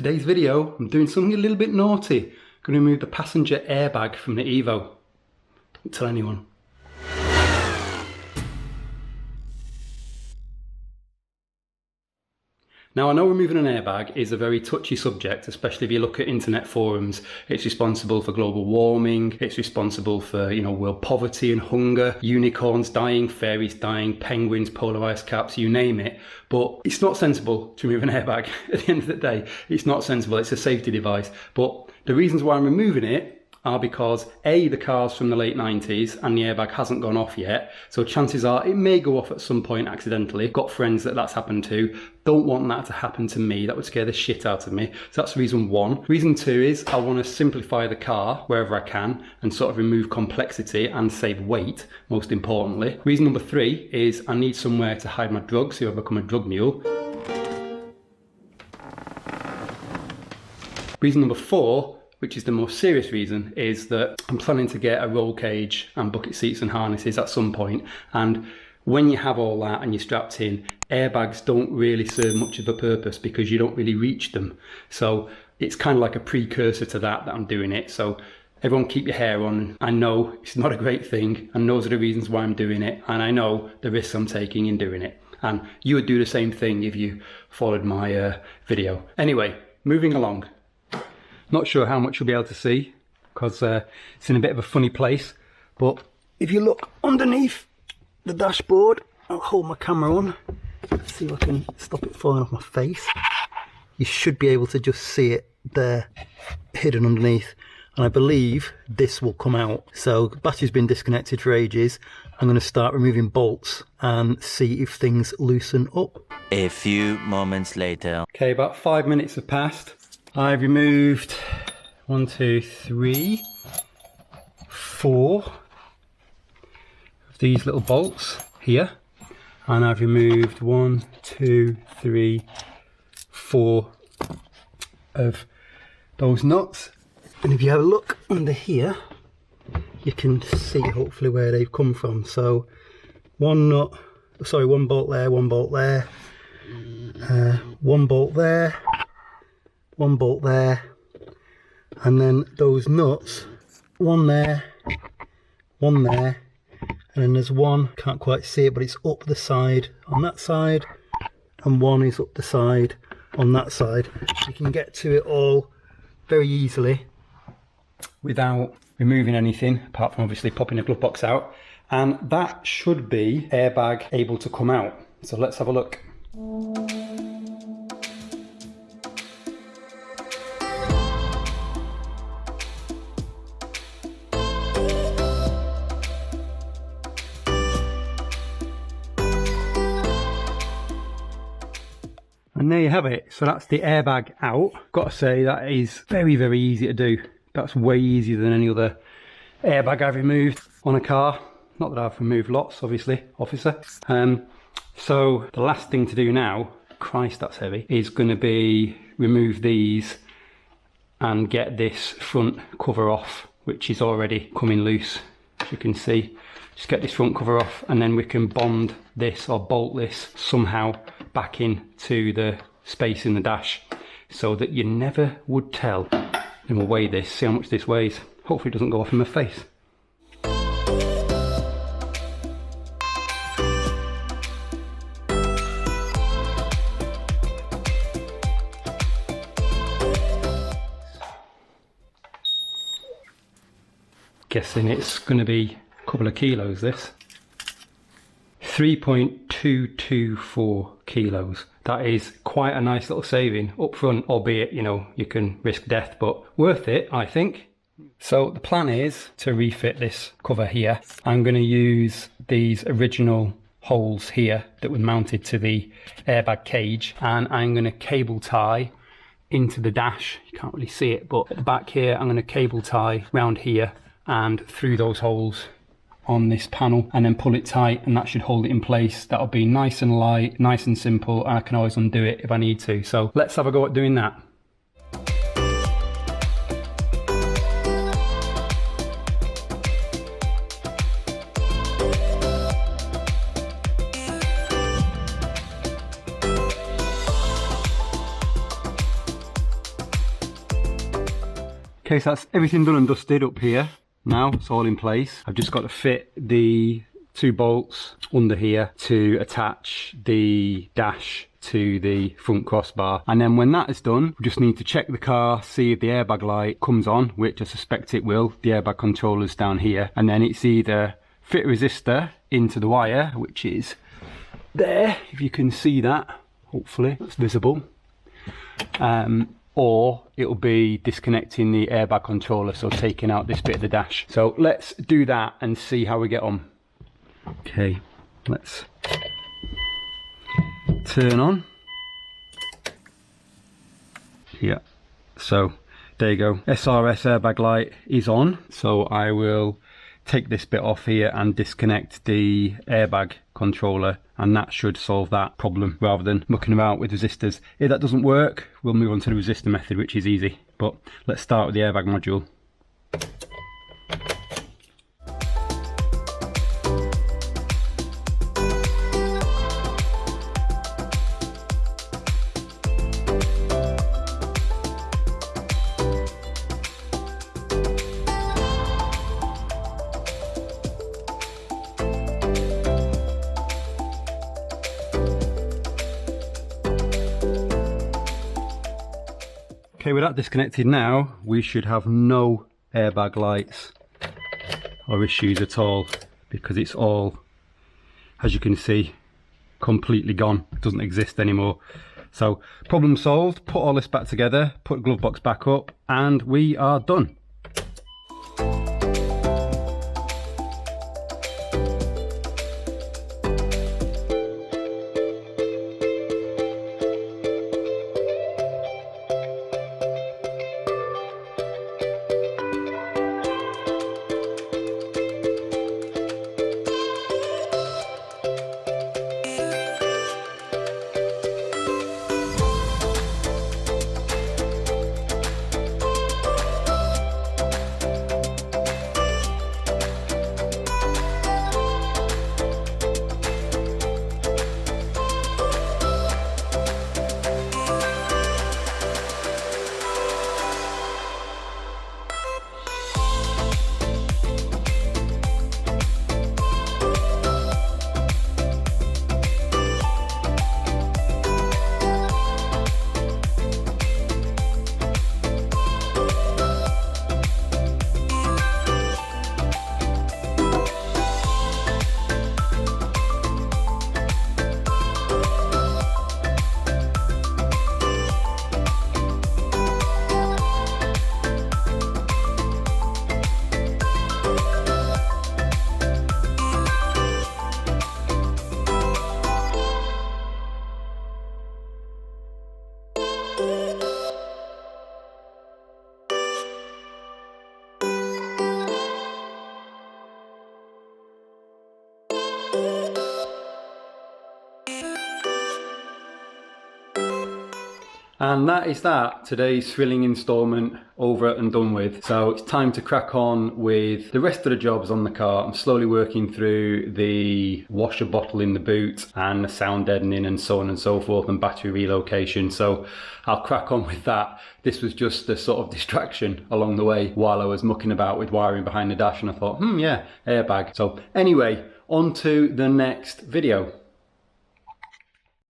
today's video, I'm doing something a little bit naughty. I'm going to remove the passenger airbag from the Evo. Don't tell anyone. Now, I know removing an airbag is a very touchy subject, especially if you look at internet forums. It's responsible for global warming, it's responsible for, world poverty and hunger, unicorns dying, fairies dying, penguins, polar ice caps, you name it. But it's not sensible to remove an airbag. At the end of the day, it's not sensible, it's a safety device. But the reasons why I'm removing it are because A, the car's from the late 90s and the airbag hasn't gone off yet, so chances are it may go off at some point accidentally. Got friends that that's happened to. Don't want that to happen to me. That would scare the shit out of me. So that's reason one. Reason two is I want to simplify the car wherever I can and sort of remove complexity and save weight, most importantly. Reason number three is I need somewhere to hide my drugs, so I've become a drug mule. Reason number four, which is the most serious reason, is that I'm planning to get a roll cage and bucket seats and harnesses at some point. And when you have all that and you're strapped in, airbags don't really serve much of a purpose because you don't really reach them. So it's kind of like a precursor to that I'm doing it. So everyone keep your hair on. I know it's not a great thing, and those are the reasons why I'm doing it. And I know the risks I'm taking in doing it. And you would do the same thing if you followed my video. Anyway, moving along. Not sure how much you'll be able to see because it's in a bit of a funny place, but if you look underneath the dashboard, I'll hold my camera on, let's see if I can stop it falling off my face. You should be able to just see it there hidden underneath, and I believe this will come out. So the battery's been disconnected for ages. I'm going to start removing bolts and see if things loosen up. A few moments later. Okay, about 5 minutes have passed. I've removed 1, 2, 3, 4 of these little bolts here, and I've removed 1, 2, 3, 4 of those nuts. And if you have a look under here, you can see hopefully where they've come from. So one bolt there, one bolt there, one bolt there, one bolt there, and then those nuts, one there, one there, and then there's one, can't quite see it, but it's up the side on that side, and one is up the side on that side. You can get to it all very easily without removing anything, apart from obviously popping the glove box out, and that should be airbag able to come out. So let's have a look. And there you have it. So that's the airbag out. Got to say that is very, very easy to do. That's way easier than any other airbag I've removed on a car. Not that I've removed lots, obviously, officer. So the last thing to do now, Christ that's heavy, is going to be remove these and get this front cover off, which is already coming loose, as you can see. Just get this front cover off, and then we can bond this or bolt this somehow back into the space in the dash so that you never would tell. Then we'll weigh this, see how much this weighs. Hopefully it doesn't go off in my face. Guessing it's going to be a couple of kilos, this. 3.224 kilos. That is quite a nice little saving up front, albeit, you can risk death, but worth it, I think. So the plan is to refit this cover here. I'm going to use these original holes here that were mounted to the airbag cage, and I'm going to cable tie into the dash. You can't really see it, but at the back here, I'm going to cable tie round here and through those holes on this panel, and then pull it tight, and that should hold it in place. That'll be nice and light, nice and simple, and I can always undo it if I need to. So let's have a go at doing that. Okay, so that's everything done and dusted up here. Now it's all in place. I've just got to fit the 2 bolts under here to attach the dash to the front crossbar, and then when that is done, we just need to check the car, see if the airbag light comes on, which I suspect it will. The airbag controller's down here, and then it's either fit a resistor into the wire, which is there, if you can see that, hopefully it's visible, or it'll be disconnecting the airbag controller, so taking out this bit of the dash. So let's do that and see how we get on. Okay, let's turn on. Yeah, so there you go. SRS airbag light is on. So I will take this bit off here and disconnect the airbag controller, and that should solve that problem rather than mucking about with resistors. If that doesn't work, we'll move on to the resistor method, which is easy. But let's start with the airbag module. Okay, with that disconnected now, we should have no airbag lights or issues at all, because it's all, as you can see, completely gone. It doesn't exist anymore. So problem solved. Put all this back together, put the glove box back up, and we are done. And that is that, today's thrilling instalment over and done with. So it's time to crack on with the rest of the jobs on the car. I'm slowly working through the washer bottle in the boot and the sound deadening and so on and so forth, and battery relocation. So I'll crack on with that. This was just a sort of distraction along the way while I was mucking about with wiring behind the dash, and I thought, yeah, airbag. So anyway, on to the next video.